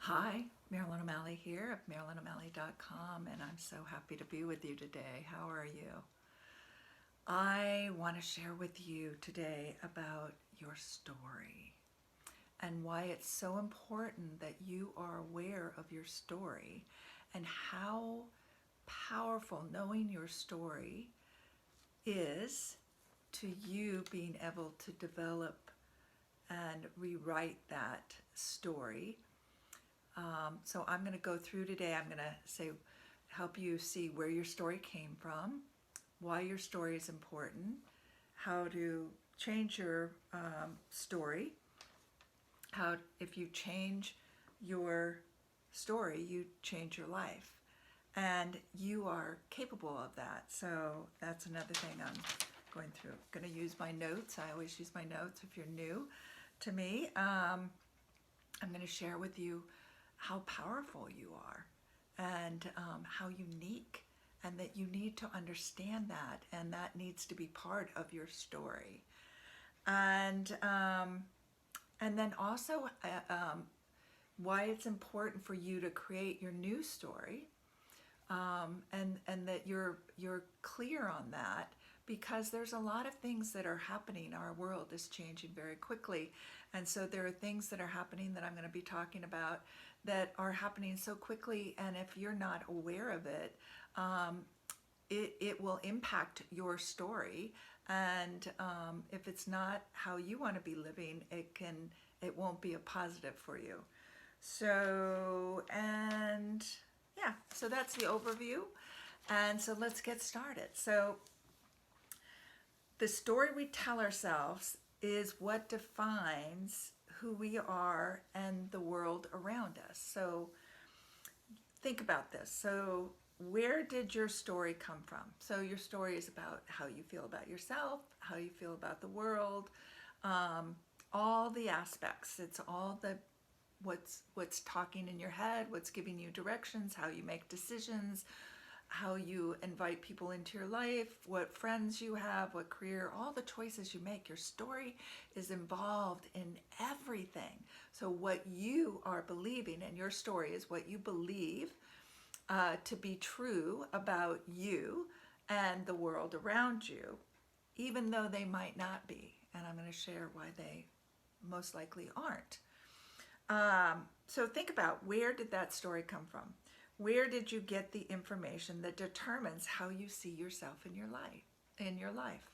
Hi, Marilyn O'Malley here of MarilynO'Malley.com, and I'm so happy to be with you today. How are you? I want to share with you today about your story and why it's so important that you are aware of your story and how powerful knowing your story is to you being able to develop and rewrite that story. So I'm going to go through today. I'm going to help you see where your story came from, why your story is important, how to change your story, how if you change your story, you change your life. And you are capable of that. So that's another thing I'm going through. I'm going to use my notes. I always use my notes if you're new to me. I'm going to share with you how powerful you are and how unique, and that you need to understand that, and that needs to be part of your story. And then also why it's important for you to create your new story, and that you're clear on that, because there's a lot of things that are happening. Our world is changing very quickly, and so there are things that are happening that I'm going to be talking about that are happening so quickly, and if you're not aware of it, it will impact your story, and if it's not how you want to be living, it won't be a positive for you. So, and yeah, so that's the overview, and so let's get started. So the story we tell ourselves is what defines who we are and the world around us. So think about this. So where did your story come from? So your story is about how you feel about yourself, how you feel about the world, all the aspects. It's all the what's talking in your head, what's giving you directions, how you make decisions, how you invite people into your life, what friends you have, what career, all the choices you make. Your story is involved in everything. So what you are believing, and your story is what you believe to be true about you and the world around you, even though they might not be. And I'm going to share why they most likely aren't. So think about, where did that story come from? Where did you get the information that determines how you see yourself in your life?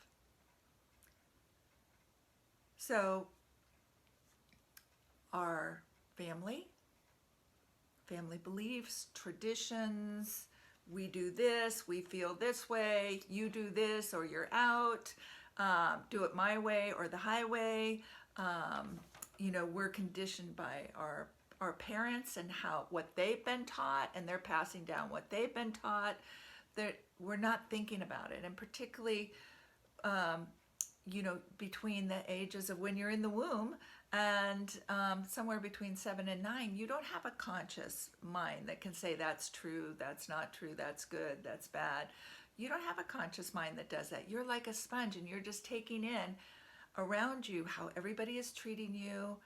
So our family beliefs, traditions, we do this, we feel this way, you do this or you're out, do it my way or the highway. We're conditioned by our parents and what they've been taught, and they're passing down what they've been taught. That we're not thinking about it, and particularly between the ages of when you're in the womb and somewhere between 7 and 9, you don't have a conscious mind that can say that's true, that's not true, that's good, that's bad. You don't have a conscious mind that does that. You're like a sponge, and you're just taking in around you how everybody is treating you,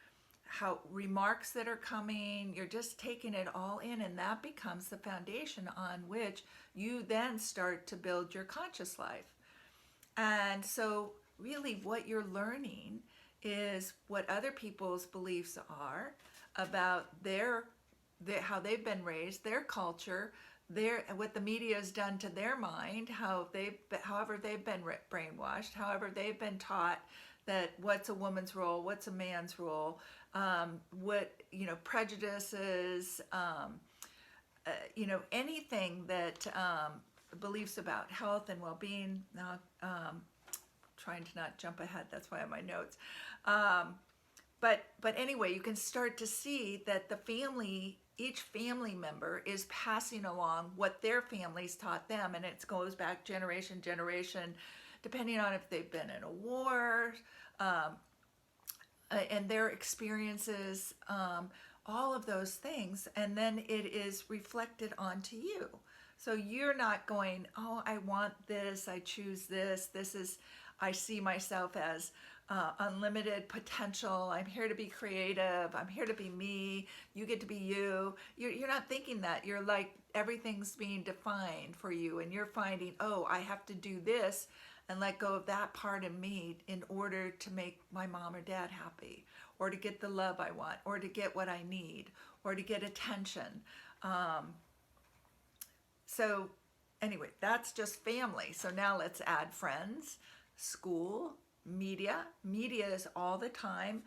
how remarks that are coming, you're just taking it all in, and that becomes the foundation on which you then start to build your conscious life. And so really what you're learning is what other people's beliefs are about how they've been raised, their culture, what the media has done to their mind, however they've been brainwashed, however they've been taught that what's a woman's role, what's a man's role, what prejudices, anything that beliefs about health and well-being. Now, trying to not jump ahead, that's why I have my notes. But anyway, you can start to see that each family member is passing along what their families taught them, and it goes back generation, depending on if they've been in a war, and their experiences, all of those things, and then it is reflected onto you. So you're not going, oh, I want this, I choose this, I see myself as unlimited potential. I'm here to be creative. I'm here to be me. You get to be you. You're not thinking that. You're like, everything's being defined for you, and you're finding, oh, I have to do this and let go of that part of me in order to make my mom or dad happy, or to get the love I want, or to get what I need, or to get attention. So anyway, that's just family. So now let's add friends, school, media. Media is all the time.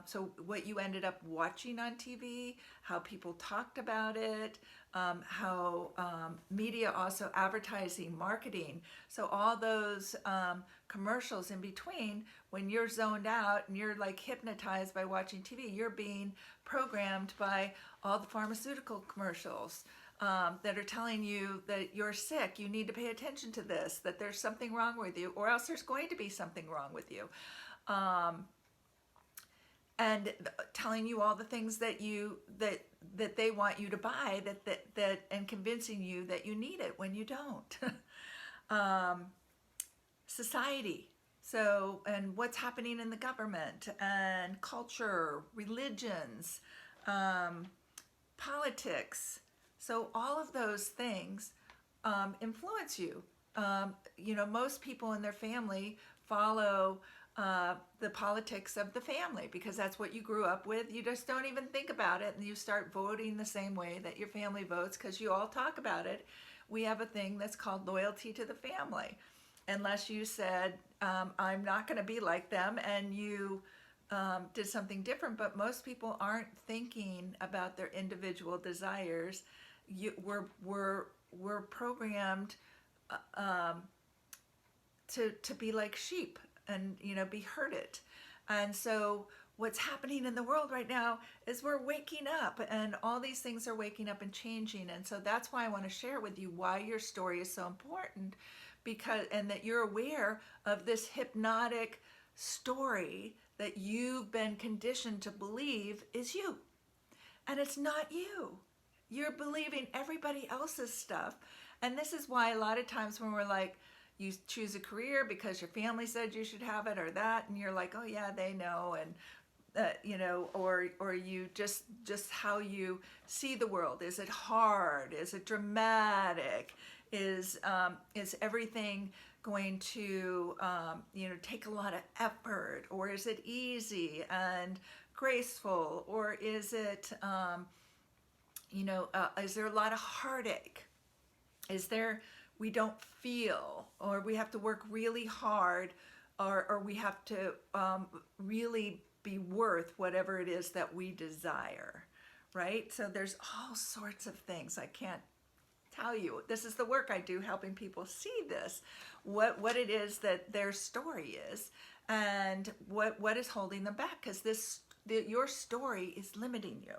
So what you ended up watching on TV, how people talked about it, how media also advertising, marketing. So all those commercials in between, when you're zoned out and you're like hypnotized by watching TV, you're being programmed by all the pharmaceutical commercials that are telling you that you're sick, you need to pay attention to this, that there's something wrong with you, or else there's going to be something wrong with you. And telling you all the things that that they want you to buy, that and convincing you that you need it when you don't. Society. So, and what's happening in the government and culture, religions, politics. So all of those things influence you. Most people in their family follow the politics of the family because that's what you grew up with. You just don't even think about it, and you start voting the same way that your family votes because you all talk about it. We have a thing that's called loyalty to the family. Unless you said, I'm not going to be like them, and you did something different. But most people aren't thinking about their individual desires. We're programmed to be like sheep and be herded. And so what's happening in the world right now is we're waking up, and all these things are waking up and changing. And so that's why I want to share with you why your story is so important, and that you're aware of this hypnotic story that you've been conditioned to believe is you. And it's not you. You're believing everybody else's stuff. And this is why a lot of times when we're like, you choose a career because your family said you should have it or that, and you're like, oh yeah, they know, and or you just how you see the world. Is it hard? Is it dramatic? Is everything going to take a lot of effort, or is it easy and graceful, or is it is there a lot of heartache? Is there, we don't feel, or we have to work really hard, or we have to really be worth whatever it is that we desire, right? So there's all sorts of things. I can't tell you. This is the work I do, helping people see this, what it is that their story is, and what is holding them back, because your story is limiting you.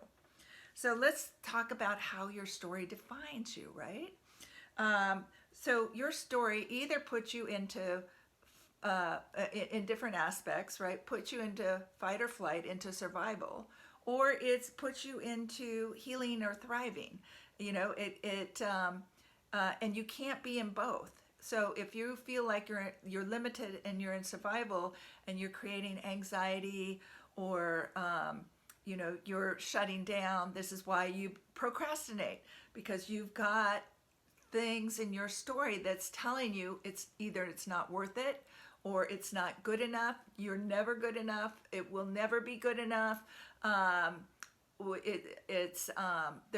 So let's talk about how your story defines you, right? So your story either puts you into in different aspects, right? Puts you into fight or flight, into survival, or it puts you into healing or thriving. And you can't be in both. So if you feel like you're limited and you're in survival and you're creating anxiety, or you're shutting down, this is why you procrastinate, because you've got things in your story that's telling you it's not worth it, or it's not good enough. You're never good enough. It will never be good enough. They're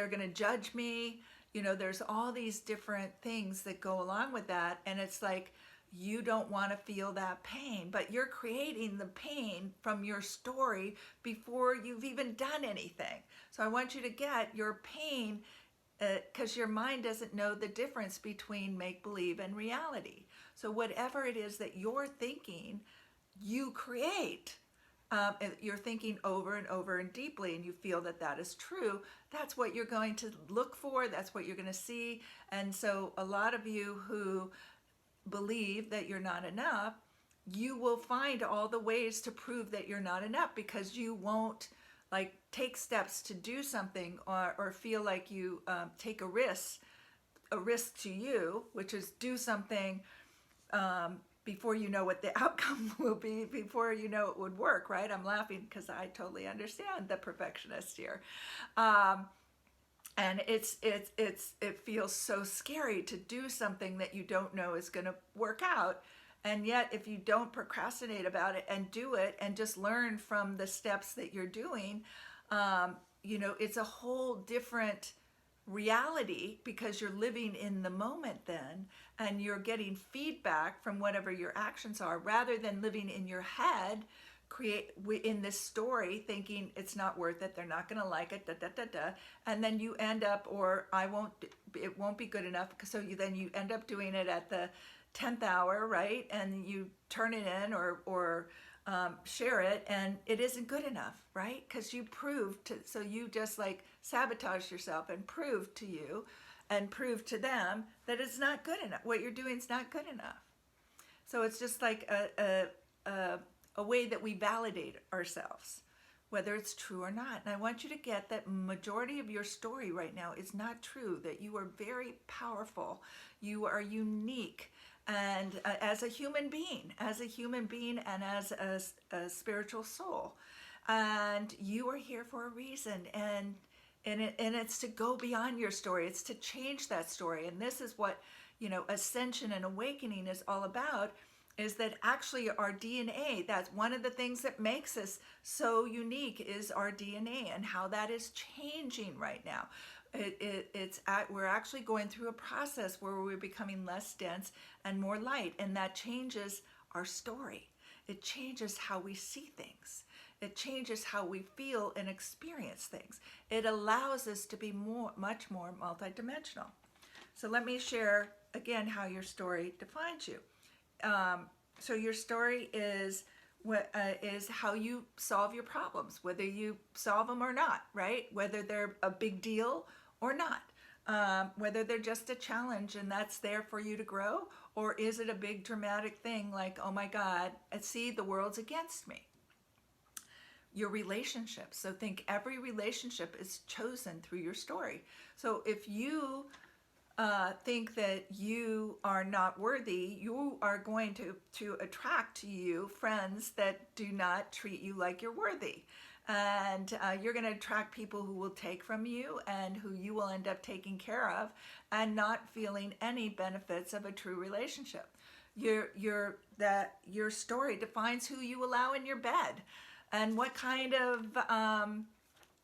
going to judge me. There's all these different things that go along with that, and it's like you don't want to feel that pain, but you're creating the pain from your story before you've even done anything. So I want you to get your pain, because your mind doesn't know the difference between make-believe and reality. So whatever it is that you're thinking, you create. You're thinking over and over and deeply, and you feel that is true. That's what you're going to look for. That's what you're going to see. And so a lot of you who believe that you're not enough, you will find all the ways to prove that you're not enough, because you won't take steps to do something, or feel like you take a risk to you, which is do something before you know what the outcome will be, before you know it would work, right? I'm laughing because I totally understand the perfectionist here. And it feels so scary to do something that you don't know is going to work out. And yet, if you don't procrastinate about it and do it and just learn from the steps that you're doing, it's a whole different reality, because you're living in the moment then, and you're getting feedback from whatever your actions are, rather than living in your head, create in this story, thinking it's not worth it, they're not going to like it, da da da da, and then you end up, or it won't be good enough, so you end up doing it at the 10th hour, right? And you turn it in, or share it, and it isn't good enough, right? Because you proved to, so you just like sabotage yourself and prove to you and prove to them that it's not good enough. What you're doing is not good enough. So it's just like a way that we validate ourselves, whether it's true or not. And I want you to get that majority of your story right now is not true, that you are very powerful, you are unique, and as a human being, and as a spiritual soul, and you are here for a reason, and it's to go beyond your story. It's to change that story. And this is what ascension and awakening is all about, is that actually our DNA, that's one of the things that makes us so unique, is our DNA, and how that is changing right now. We're actually going through a process where we're becoming less dense and more light, and that changes our story. It changes how we see things. It changes how we feel and experience things. It allows us to be much more multidimensional. So let me share again how your story defines you. So your story is how you solve your problems, whether you solve them or not, right? Whether they're a big deal or not, whether they're just a challenge and that's there for you to grow, or is it a big dramatic thing like, oh my God, see, the world's against me. Your relationships. So think every relationship is chosen through your story. So if you think that you are not worthy, you are going to attract to you friends that do not treat you like you're worthy. And you're going to attract people who will take from you and who you will end up taking care of and not feeling any benefits of a true relationship. Your story defines who you allow in your bed and what kind of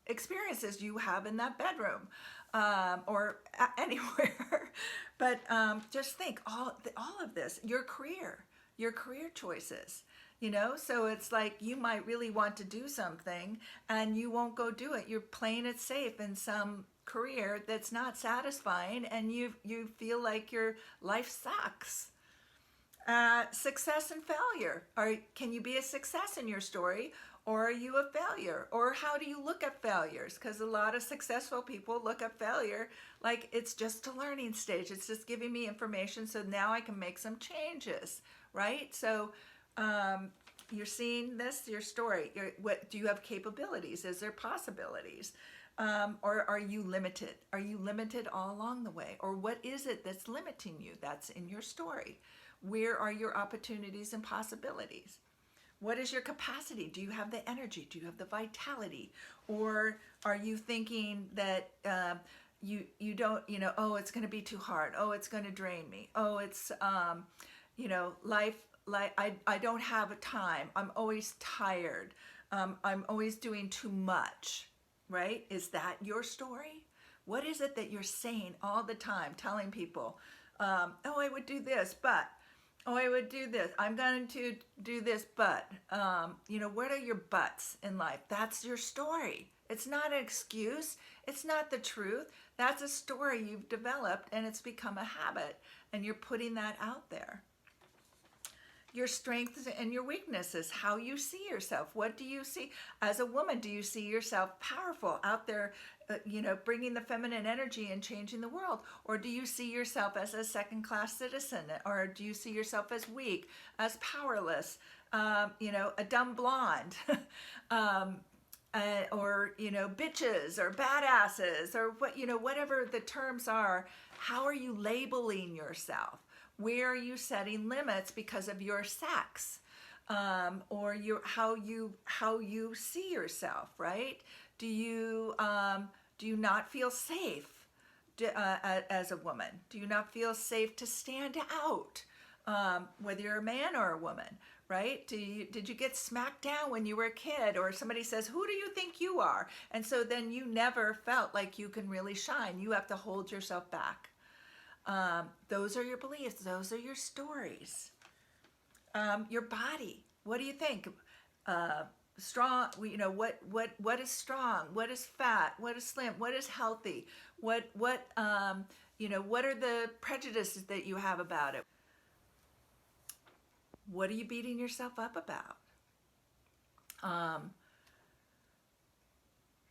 experiences you have in that bedroom, or anywhere. But just think all of this, your career choices. So it's like you might really want to do something and you won't go do it. You're playing it safe in some career that's not satisfying, and you feel like your life sucks. Success and failure. Can you be a success in your story, or are you a failure? Or how do you look at failures? Because a lot of successful people look at failure like it's just a learning stage. It's just giving me information so now I can make some changes, right? So you're seeing this, your story. What do you have capabilities? Is there possibilities? Or are you limited? Are you limited all along the way? Or what is it that's limiting you? That's in your story. Where are your opportunities and possibilities? What is your capacity? Do you have the energy? Do you have the vitality? Or are you thinking that you don't, oh, it's going to be too hard. Oh, it's going to drain me. Oh, it's, life, like I don't have a time. I'm always tired. I'm always doing too much, right? Is that your story? What is it that you're saying all the time, telling people, oh, I would do this, but oh, I would do this. I'm going to do this, but, what are your buts in life? That's your story. It's not an excuse. It's not the truth. That's a story you've developed, and it's become a habit, and you're putting that out there. Your strengths and your weaknesses, how you see yourself. What do you see? As a woman, do you see yourself powerful out there, bringing the feminine energy and changing the world? Or do you see yourself as a second-class citizen? Or do you see yourself as weak, as powerless, a dumb blonde, or, bitches or badasses or whatever the terms are? How are you labeling yourself? Where are you setting limits because of your sex, or how you see yourself, right? Do you not feel safe as a woman? Do you not feel safe to stand out, whether you're a man or a woman, right? Did you get smacked down when you were a kid, or somebody says, who do you think you are? And so then you never felt like you can really shine. You have to hold yourself back. Those are your beliefs. Those are your stories. Your body. What do you think? Strong. What is strong? What is fat? What is slim? What is healthy? What are the prejudices that you have about it? What are you beating yourself up about?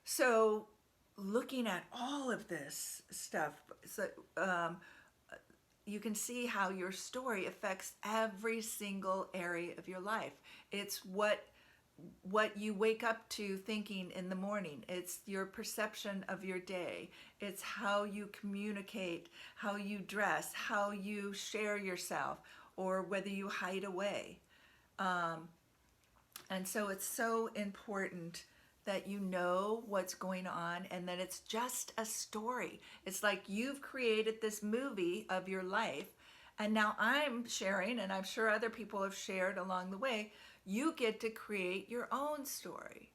So looking at all of this stuff, you can see how your story affects every single area of your life. It's what you wake up to thinking in the morning. It's your perception of your day. It's how you communicate, how you dress, how you share yourself, or whether you hide away. And so it's so important that you know what's going on and that it's just a story. It's like you've created this movie of your life, and now I'm sharing, and I'm sure other people have shared along the way, you get to create your own story.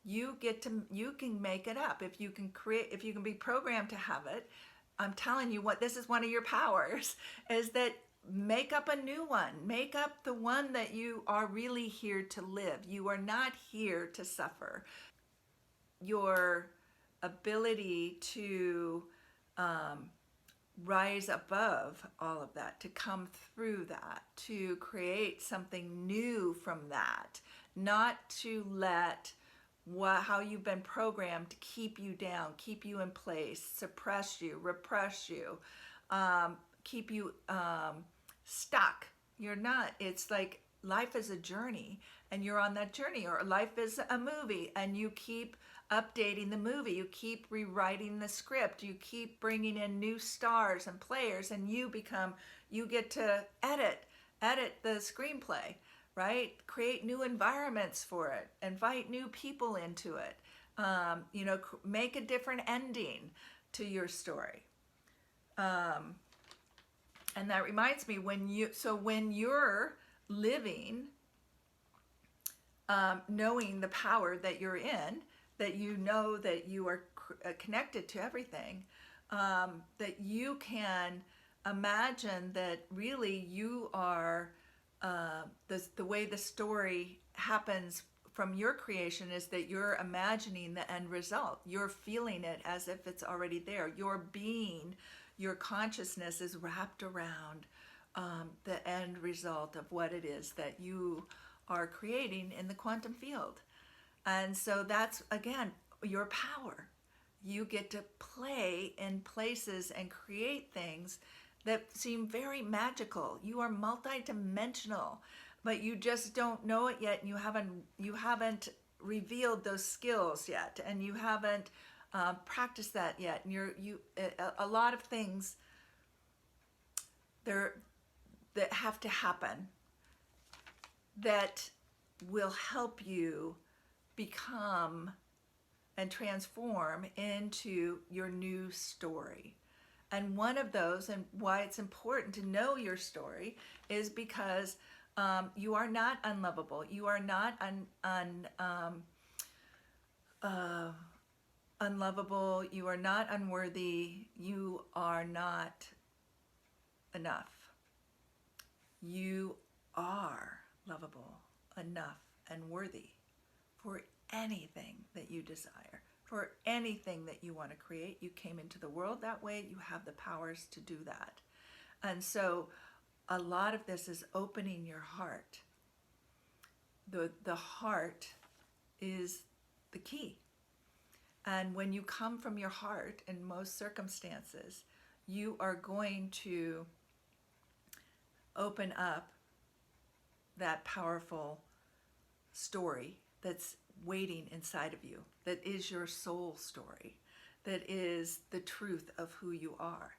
You can make it up. If you can be programmed to have it, I'm telling you this is one of your powers, is that make up a new one. Make up the one that you are really here to live. You are not here to suffer. Your ability to rise above all of that, to come through that, to create something new from that, not to let how you've been programmed to keep you down, keep you in place, suppress you, repress you, keep you stuck. You're not. It's like life is a journey, and you're on that journey, or life is a movie, and you keep updating the movie, you keep rewriting the script, you keep bringing in new stars and players, and you get to edit the screenplay, right? Create new environments for it, invite new people into it, make a different ending to your story. And that reminds me, when you're living, knowing the power that you're in, that you know that you are connected to everything, that you can imagine that really you are, the way the story happens from your creation is that you're imagining the end result. You're feeling it as if it's already there. Your consciousness is wrapped around the end result of what it is that you are creating in the quantum field. And so that's, again, your power. You get to play in places and create things that seem very magical. You are multidimensional, but you just don't know it yet, and you haven't revealed those skills yet, and you haven't practiced that yet. And a lot of things there that have to happen that will help you become and transform into your new story. And one of those, and why it's important to know your story, is because you are not unlovable. You are not unlovable. You are not unworthy. You are not enough. You are lovable, enough, and worthy for anything that you desire, for anything that you want to create. You came into the world that way. You have the powers to do that. And so a lot of this is opening your heart. The heart is the key. And when you come from your heart, in most circumstances, you are going to open up that powerful story that's waiting inside of you, that is your soul story, that is the truth of who you are.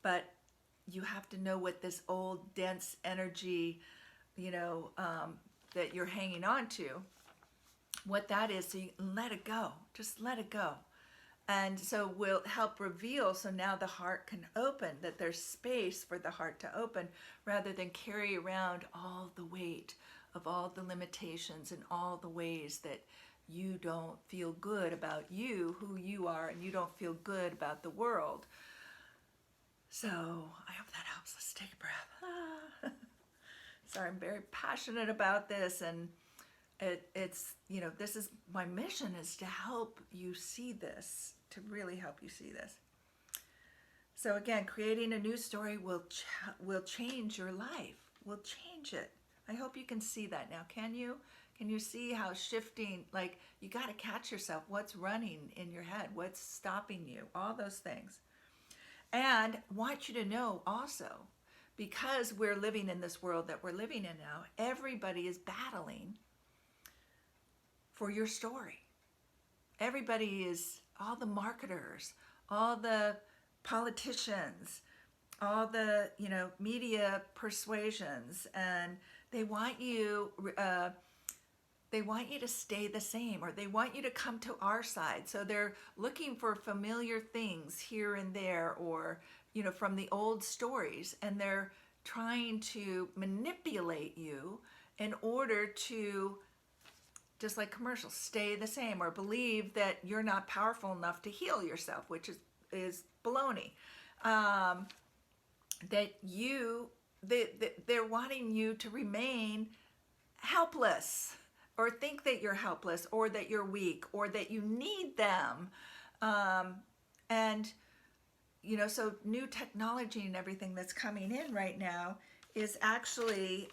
But you have to know what this old dense energy, that you're hanging on to, what that is, so you let it go. Just let it go. And so we'll help reveal, so now the heart can open, that there's space for the heart to open, rather than carry around all the weight of all the limitations and all the ways that you don't feel good about you, who you are, and you don't feel good about the world. So I hope that helps. Let's take a breath. Sorry, I'm very passionate about this, and it's this is my mission, is to help you see this, to really help you see this. So again, creating a new story will change your life, will change it. I hope you can see that now. Can you? Can you see how shifting, like, you got to catch yourself, what's running in your head, what's stopping you, all those things. And want you to know also, because we're living in this world that we're living in now, everybody is battling for your story. Everybody is, all the marketers, all the politicians, all the media persuasions, and they want you to stay the same, or they want you to come to our side. So they're looking for familiar things here and there, or from the old stories, and they're trying to manipulate you in order to, just like commercials, stay the same, or believe that you're not powerful enough to heal yourself, which is baloney. They're wanting you to remain helpless, or think that you're helpless, or that you're weak, or that you need them. So new technology and everything that's coming in right now is actually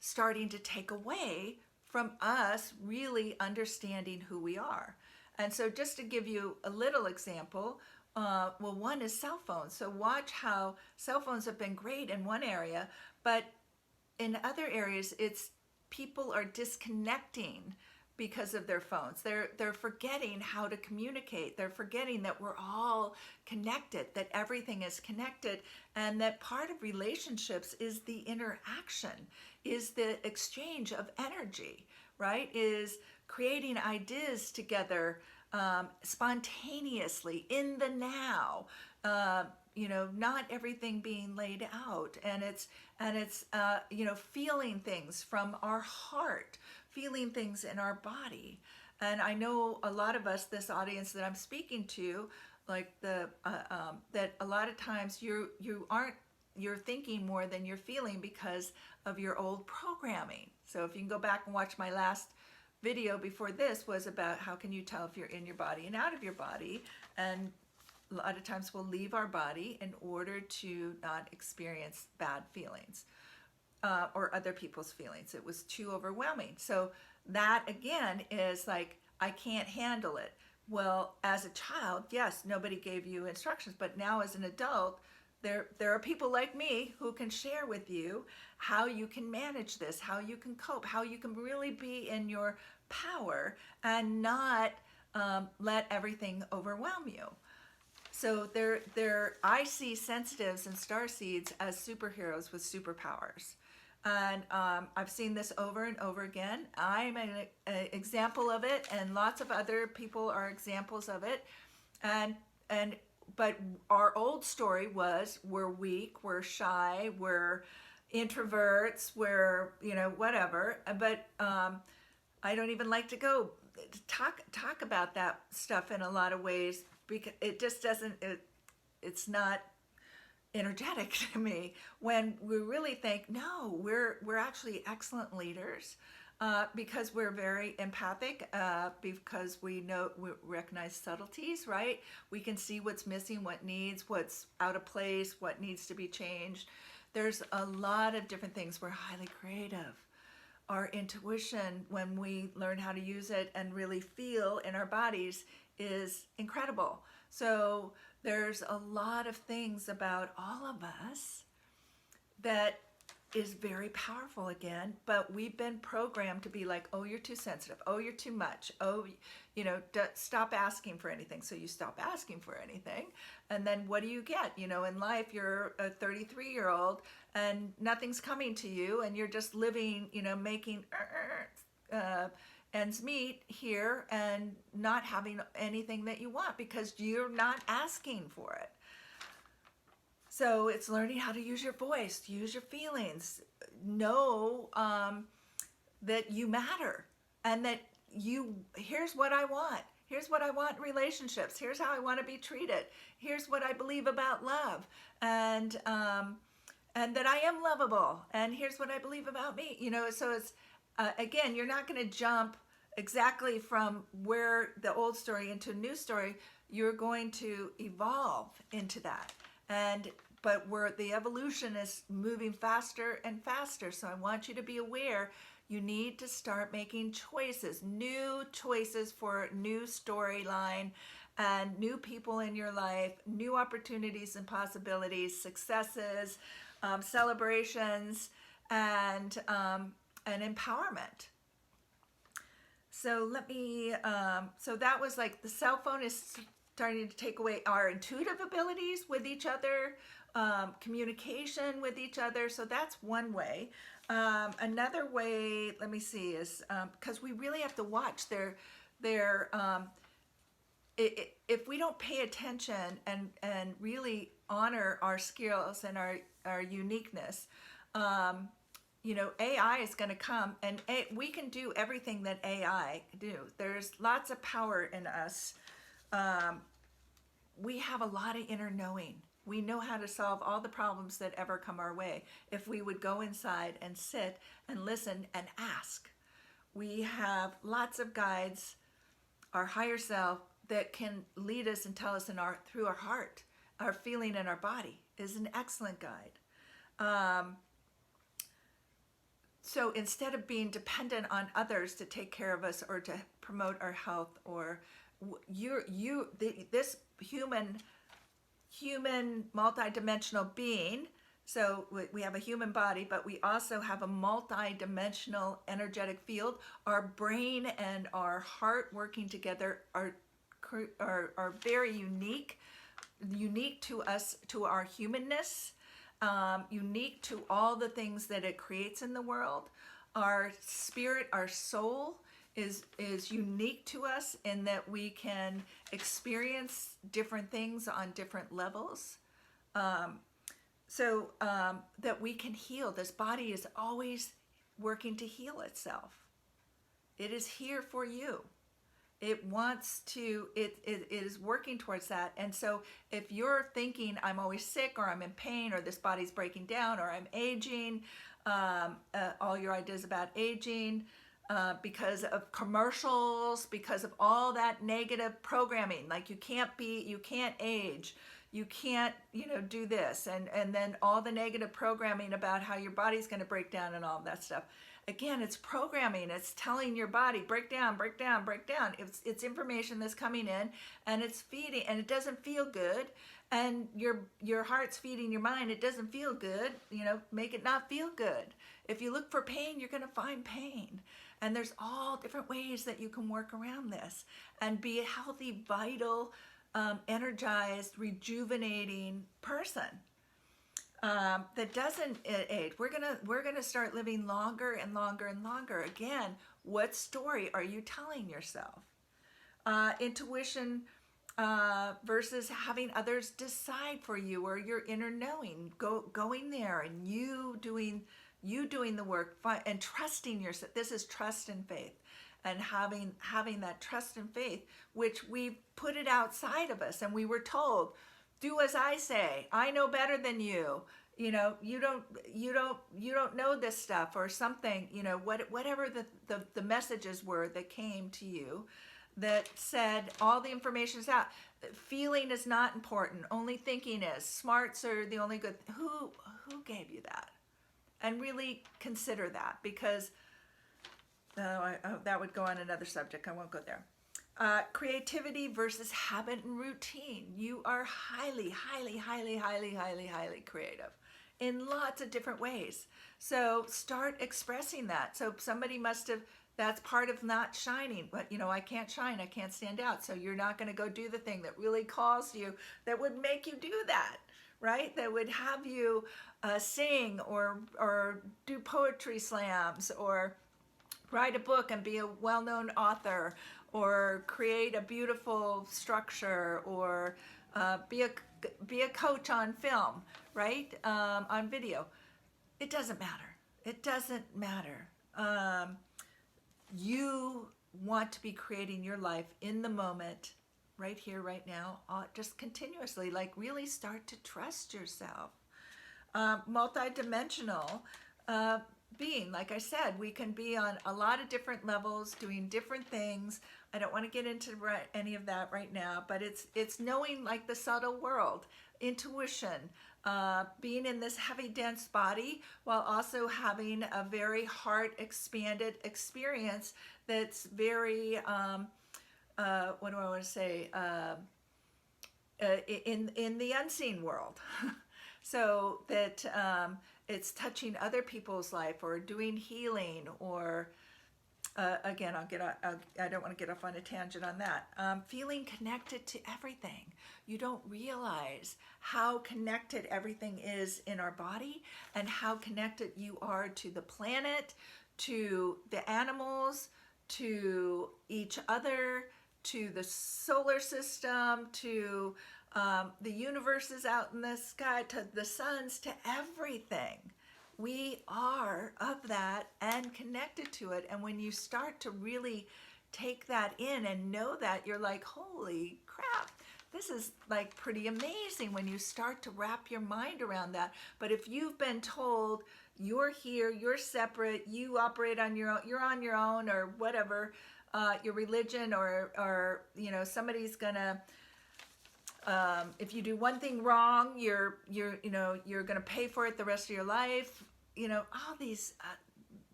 starting to take away from us really understanding who we are. And so just to give you a little example, one is cell phones. So watch how cell phones have been great in one area, but in other areas, it's people are disconnecting because of their phones. They're forgetting how to communicate. They're forgetting that we're all connected, that everything is connected, and that part of relationships is the interaction, is the exchange of energy, right? Is creating ideas together spontaneously in the now. Not everything being laid out, and it's feeling things from our heart, feeling things in our body. And I know a lot of us, this audience that I'm speaking to, like that a lot of times you're thinking more than you're feeling because of your old programming. So if you can go back and watch my last video before this, was about how can you tell if you're in your body and out of your body. And a lot of times we'll leave our body in order to not experience bad feelings or other people's feelings. It was too overwhelming. So that again is like, I can't handle it. Well, as a child, yes, nobody gave you instructions, but now as an adult, there are people like me who can share with you how you can manage this, how you can cope, how you can really be in your power and not let everything overwhelm you. So I see sensitives and starseeds as superheroes with superpowers. And I've seen this over and over again. I'm an example of it, and lots of other people are examples of it. But our old story was, we're weak, we're shy, we're introverts, we're whatever. But I don't even like to go talk about that stuff in a lot of ways, because it just doesn't. It's not energetic to me, when we really think, no, we're actually excellent leaders, because we're very empathic, because we recognize subtleties, right? We can see what's missing, what's out of place, what needs to be changed. There's a lot of different things. We're highly creative. Our intuition, when we learn how to use it and really feel in our bodies, is incredible. So there's a lot of things about all of us that is very powerful again, but we've been programmed to be like, oh, you're too sensitive. Oh, you're too much. Oh, stop asking for anything. So you stop asking for anything. And then what do you get? In life, you're a 33-year-old and nothing's coming to you and you're just living, making ends meet here and not having anything that you want because you're not asking for it. So it's learning how to use your voice, use your feelings, know that you matter, and that here's what I want. Here's what I want in relationships. Here's how I want to be treated. Here's what I believe about love, and that I am lovable. And here's what I believe about me. So it's again, you're not going to jump exactly from where the old story into a new story. You're going to evolve into that. But where the evolution is moving faster and faster. So I want you to be aware, you need to start making choices, new choices for a new storyline and new people in your life, new opportunities and possibilities, successes, celebrations, and empowerment. So so that was like the cell phone is starting to take away our intuitive abilities with each other, communication with each other. So that's one way. Another way, let me see, is because we really have to watch if we don't pay attention and really honor our skills and our uniqueness, AI is going to come, and we can do everything that AI do. There's lots of power in us. We have a lot of inner knowing. We know how to solve all the problems that ever come our way if we would go inside and sit and listen and ask. We have lots of guides, our higher self, that can lead us and tell us through our heart. Our feeling in our body is an excellent guide. So instead of being dependent on others to take care of us or to promote our health, or this human multidimensional being. So we have a human body, but we also have a multidimensional energetic field. Our brain and our heart working together are very unique to us, to our humanness, unique to all the things that it creates in the world. Our spirit, our soul is unique to us in that we can experience different things on different levels. So that we can heal. This body is always working to heal itself. It is here for you. It wants to, it is working towards that. And so if you're thinking I'm always sick, or I'm in pain, or this body's breaking down, or I'm aging, all your ideas about aging, because of commercials, because of all that negative programming, like you can't age, you can't, do this, and then all the negative programming about how your body's going to break down and all of that stuff. Again, it's programming. It's telling your body, break down, break down, break down. It's information that's coming in, and it's feeding, and it doesn't feel good. And your heart's feeding your mind. It doesn't feel good. Make it not feel good. If you look for pain, you're going to find pain. And there's all different ways that you can work around this and be a healthy, vital, energized, rejuvenating person. That doesn't age. We're gonna start living longer and longer and longer. Again, what story are you telling yourself? Intuition versus having others decide for you, or your inner knowing, going there and you doing the work and trusting yourself. This is trust and faith, and having that trust and faith, which we put it outside of us, and we were told, do as I say. I know better than you. You don't know this stuff, or something. Whatever the messages were that came to you, that said all the information is out. Feeling is not important. Only thinking is. Smarts are the only good. Who gave you that? And really consider that, because that would go on another subject. I won't go there. Creativity versus habit and routine. You are highly, highly, highly, highly, highly, highly creative. in lots of different ways. So start expressing that. So somebody must have, that's part of not shining. But, I can't shine, I can't stand out. So you're not going to go do the thing that really calls you, that would make you do that, right? That would have you sing or do poetry slams or write a book and be a well-known author or create a beautiful structure or be a coach on film, right? On video. It doesn't matter. It doesn't matter. You want to be creating your life in the moment, right here, right now, just continuously. Like, really start to trust yourself. Multidimensional being, like I said, we can be on a lot of different levels, doing different things. I don't want to get into any of that right now, but it's knowing, like, the subtle world, intuition, being in this heavy, dense body while also having a very heart expanded experience that's very, what do I want to say, in the unseen world. So that it's touching other people's life or doing healing or, again, I don't want to get off on a tangent on that. Feeling connected to everything. You don't realize how connected everything is in our body and how connected you are to the planet, to the animals, to each other, to the solar system, to the universes out in the sky, to the suns, to everything. We are of that and connected to it. And when you start to really take that in and know that, you're like, holy crap, this is like pretty amazing when you start to wrap your mind around that. But if you've been told you're here, you're separate, you operate on your own, you're on your own, or whatever, your religion, or somebody's gonna, if you do one thing wrong, you're gonna pay for it the rest of your life. All these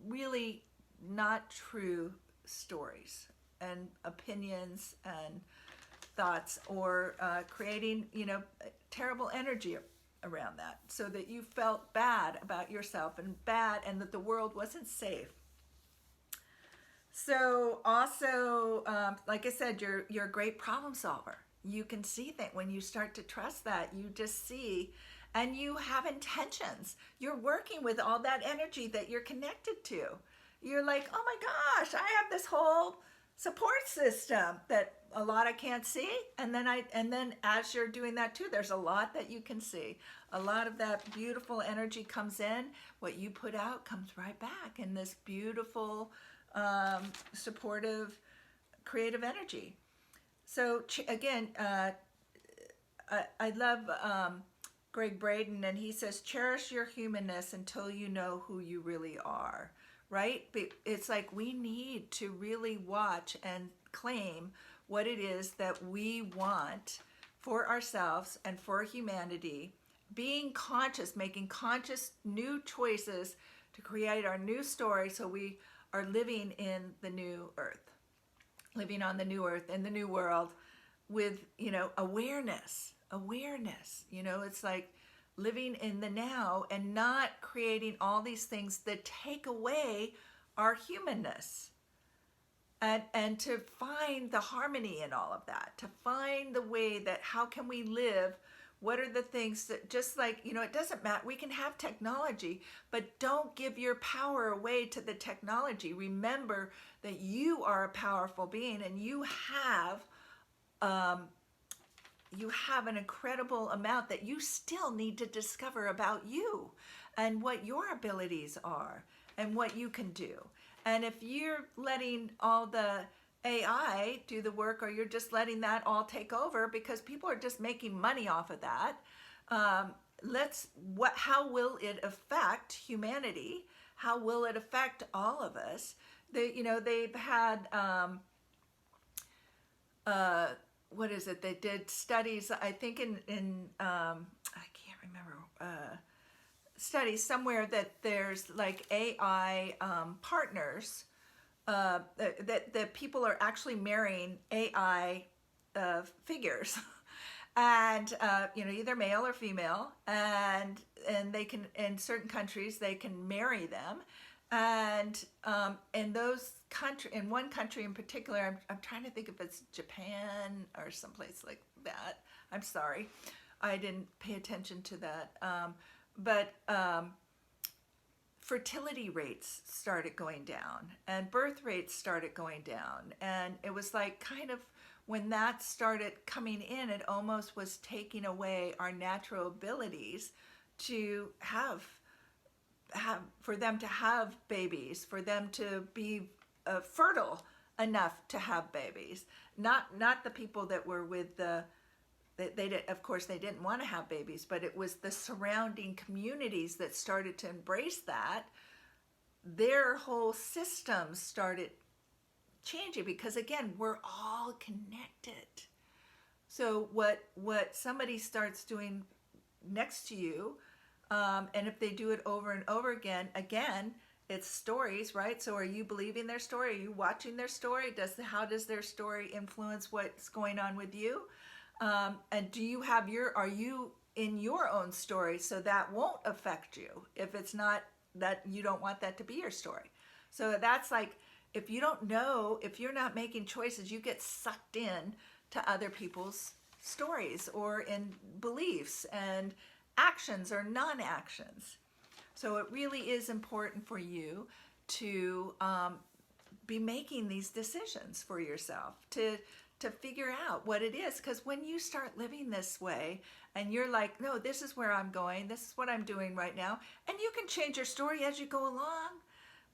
really not true stories and opinions and thoughts, or creating terrible energy around that, so that you felt bad about yourself and that the world wasn't safe. So also, like I said, you're a great problem solver. You can see that when you start to trust that, you just see, and you have intentions. You're working with all that energy that you're connected to. You're like, oh my gosh, I have this whole support system that a lot I can't see. And then as you're doing that too, there's a lot that you can see. A lot of that beautiful energy comes in. What you put out comes right back in this beautiful, supportive, creative energy. So again, I love Greg Braden, and he says, cherish your humanness until you know who you really are, right? It's like we need to really watch and claim what it is that we want for ourselves and for humanity, being conscious, making conscious new choices to create our new story, so we are living in the new earth, living on the new earth, in the new world, with, awareness. It's like living in the now and not creating all these things that take away our humanness. And to find the harmony in all of that, to find the way that, how can we live, what are the things that, just like, it doesn't matter, we can have technology, but don't give your power away to the technology. Remember that you are a powerful being, and you have an incredible amount that you still need to discover about you and what your abilities are and what you can do. And if you're letting all the AI do the work, or you're just letting that all take over because people are just making money off of that, how will it affect humanity? How will it affect all of us? They've had, what is it? They did studies, I think in I can't remember, studies somewhere, that there's like AI partners, that people are actually marrying AI figures. and either male or female, and they can, in certain countries they can marry them, and in those country, in one country in particular, I'm trying to think if it's Japan or someplace like that. I'm sorry, I didn't pay attention to that, but fertility rates started going down and birth rates started going down, and it was like kind of, when that started coming in, it almost was taking away our natural abilities to have for them to have babies, for them to be fertile enough to have babies. Not the people that were with the, they did, of course they didn't want to have babies, but it was the surrounding communities that started to embrace that. Their whole systems started changing, because again, we're all connected. So what somebody starts doing next to you, and if they do it over and over again, it's stories, right? So are you believing their story? Are you watching their story? How does their story influence what's going on with you? And do you have are you in your own story, so that won't affect you if it's not, that you don't want that to be your story. So that's like, if you don't know, if you're not making choices, you get sucked in to other people's stories or in beliefs and actions or non-actions. So it really is important for you to be making these decisions for yourself, to figure out what it is. Because when you start living this way and you're like, no, this is where I'm going, this is what I'm doing right now, and you can change your story as you go along,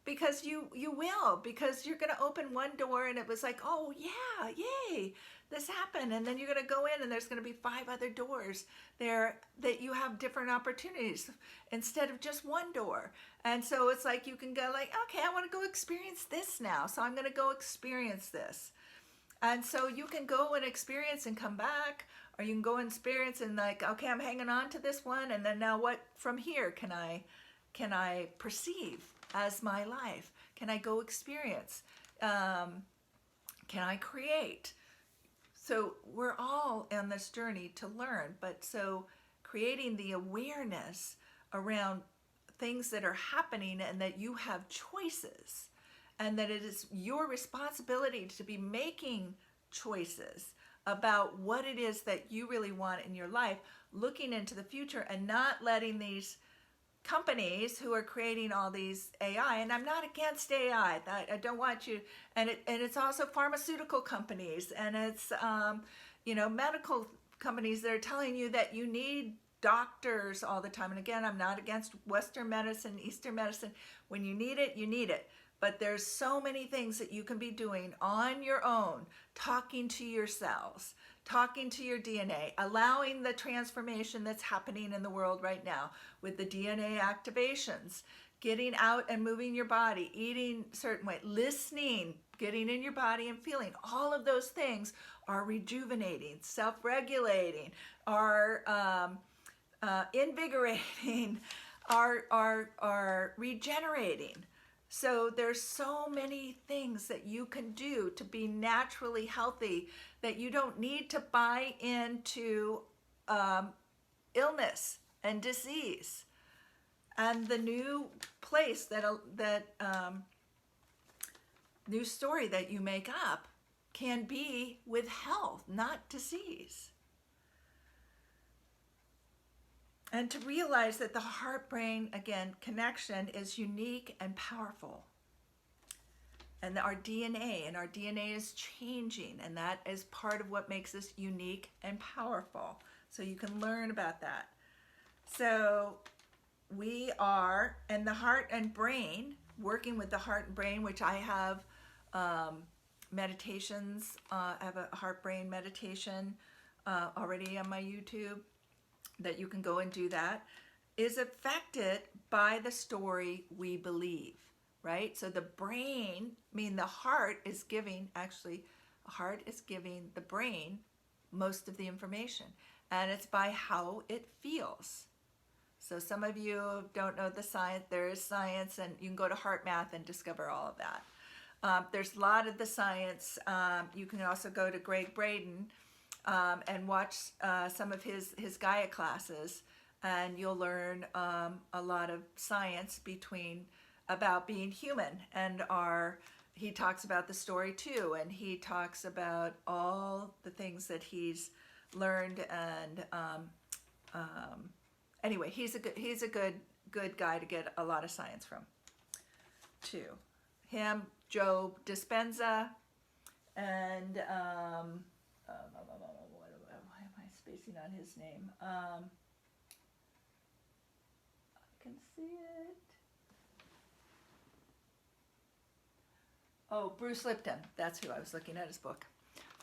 because you will, because you're going to open one door and it was like, oh yeah, yay, this happened, and then you're going to go in and there's going to be 5 other doors there that you have different opportunities instead of just one door. And so it's like, you can go like, okay, I want to go experience this now, so I'm going to go experience this. And so you can go and experience and come back, or you can go and experience and like, okay, I'm hanging on to this one, and then now what from here can I perceive as my life? Can I go experience? Can I create? So we're all on this journey to learn, but so creating the awareness around things that are happening, and that you have choices, and that it is your responsibility to be making choices about what it is that you really want in your life, looking into the future, and not letting these companies who are creating all these AI, and I'm not against AI, I don't want you, and it's also pharmaceutical companies, and it's medical companies that are telling you that you need doctors all the time. And again, I'm not against Western medicine, Eastern medicine. When you need it, you need it. But there's so many things that you can be doing on your own, talking to your cells, talking to your DNA, allowing the transformation that's happening in the world right now with the DNA activations, getting out and moving your body, eating a certain way, listening, getting in your body and feeling. All of those things are rejuvenating, self-regulating, are invigorating, are regenerating. So there's so many things that you can do to be naturally healthy, that you don't need to buy into illness and disease. And the new place that new story that you make up can be with health, not disease. And to realize that the heart-brain, again, connection is unique and powerful. And our DNA is changing, and that is part of what makes us unique and powerful. So you can learn about that. So we are, and the heart and brain, working with the heart and brain, which I have meditations. I have a heart-brain meditation already on my YouTube, that you can go and do that, is affected by the story we believe, right? So the brain, the heart is giving, actually, the heart is giving the brain most of the information, and it's by how it feels. So some of you don't know the science. There is science, and you can go to Heart Math and discover all of that. There's a lot of the science. You can also go to Greg Braden, and watch some of his Gaia classes, and you'll learn a lot of science about being human and he talks about the story too, and he talks about all the things that he's learned, and anyway, he's a good guy to get a lot of science from too. Him, Joe Dispenza, and why am I spacing on his name? I can see it. Oh, Bruce Lipton. That's who I was looking at, his book.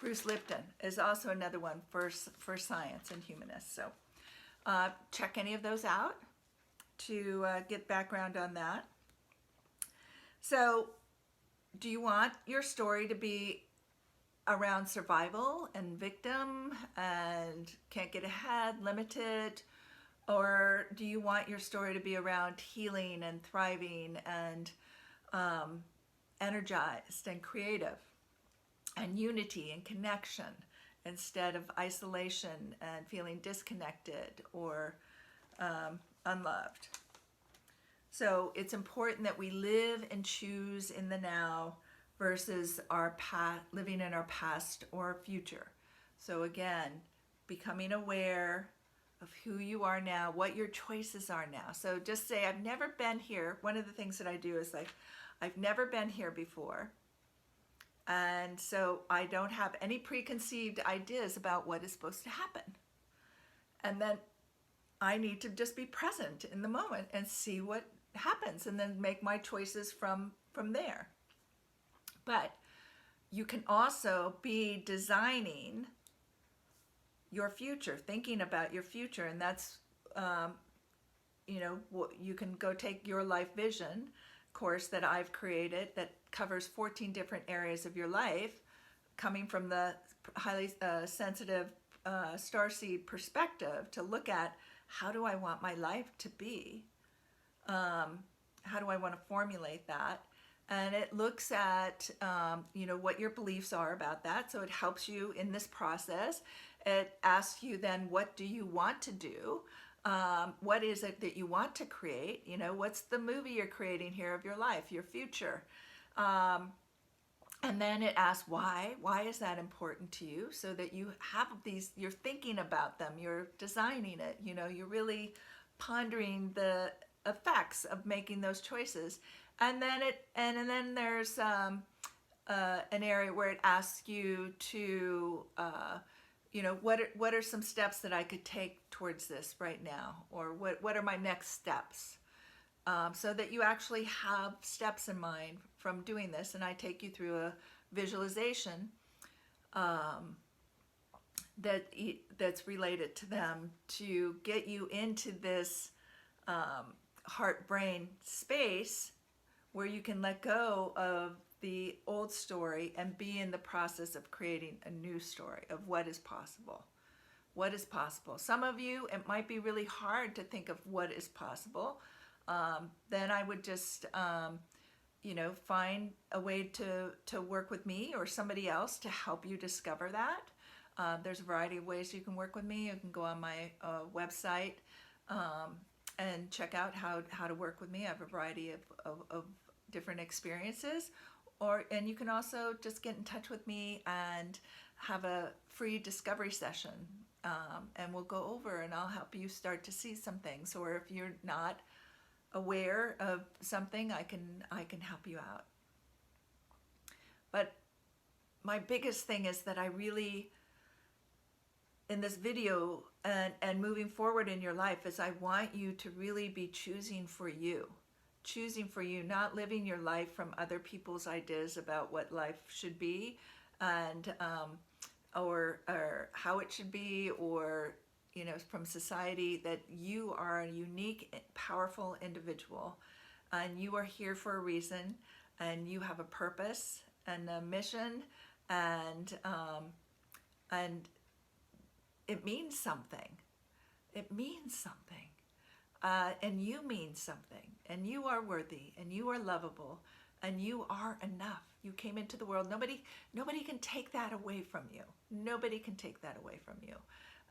Bruce Lipton is also another one for science and humanness. So check any of those out to get background on that. So do you want your story to be around survival and victim and can't get ahead, limited? Or do you want your story to be around healing and thriving and energized and creative and unity and connection instead of isolation and feeling disconnected or unloved? So it's important that we live and choose in the now versus living in our past or future. So again, becoming aware of who you are now, what your choices are now. So just say, I've never been here. One of the things that I do is like, I've never been here before, and so I don't have any preconceived ideas about what is supposed to happen. And then I need to just be present in the moment and see what happens, and then make my choices from there. But you can also be designing your future, thinking about your future, and that's you can go take your life vision course that I've created that covers 14 different areas of your life, coming from the highly sensitive starseed perspective, to look at how do I want my life to be, how do I want to formulate that, and it looks at what your beliefs are about that, so it helps you in this process. It asks you then, what do you want to do? What is it that you want to create? What's the movie you're creating here of your life, your future? And then it asks why. Why is that important to you? So that you have these, you're thinking about them, you're designing it, you're really pondering the effects of making those choices. And then there's an area where it asks you to what are some steps that I could take towards this right now, or what are my next steps, so that you actually have steps in mind from doing this. And I take you through a visualization that's related to them, to get you into this heart-brain space where you can let go of the old story and be in the process of creating a new story of what is possible. What is possible? Some of you, it might be really hard to think of what is possible. Then I would just, find a way to work with me or somebody else to help you discover that. There's a variety of ways you can work with me. You can go on my website and check out how to work with me. I have a variety of different experiences. And you can also just get in touch with me and have a free discovery session, and we'll go over and I'll help you start to see some things. Or if you're not aware of something, I can help you out. But my biggest thing is that I really, in this video and moving forward in your life, is I want you to really be choosing for you. Choosing for you, not living your life from other people's ideas about what life should be, and or how it should be, or from society. That you are a unique, powerful individual, and you are here for a reason, and you have a purpose and a mission, and it means something. It means something. And you mean something, and you are worthy, and you are lovable, and you are enough. You came into the world. Nobody can take that away from you. Nobody can take that away from you.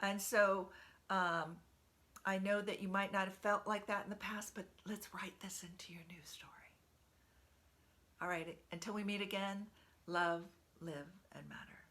And so I know that you might not have felt like that in the past, but let's write this into your new story. All right, until we meet again, love, live, and matter.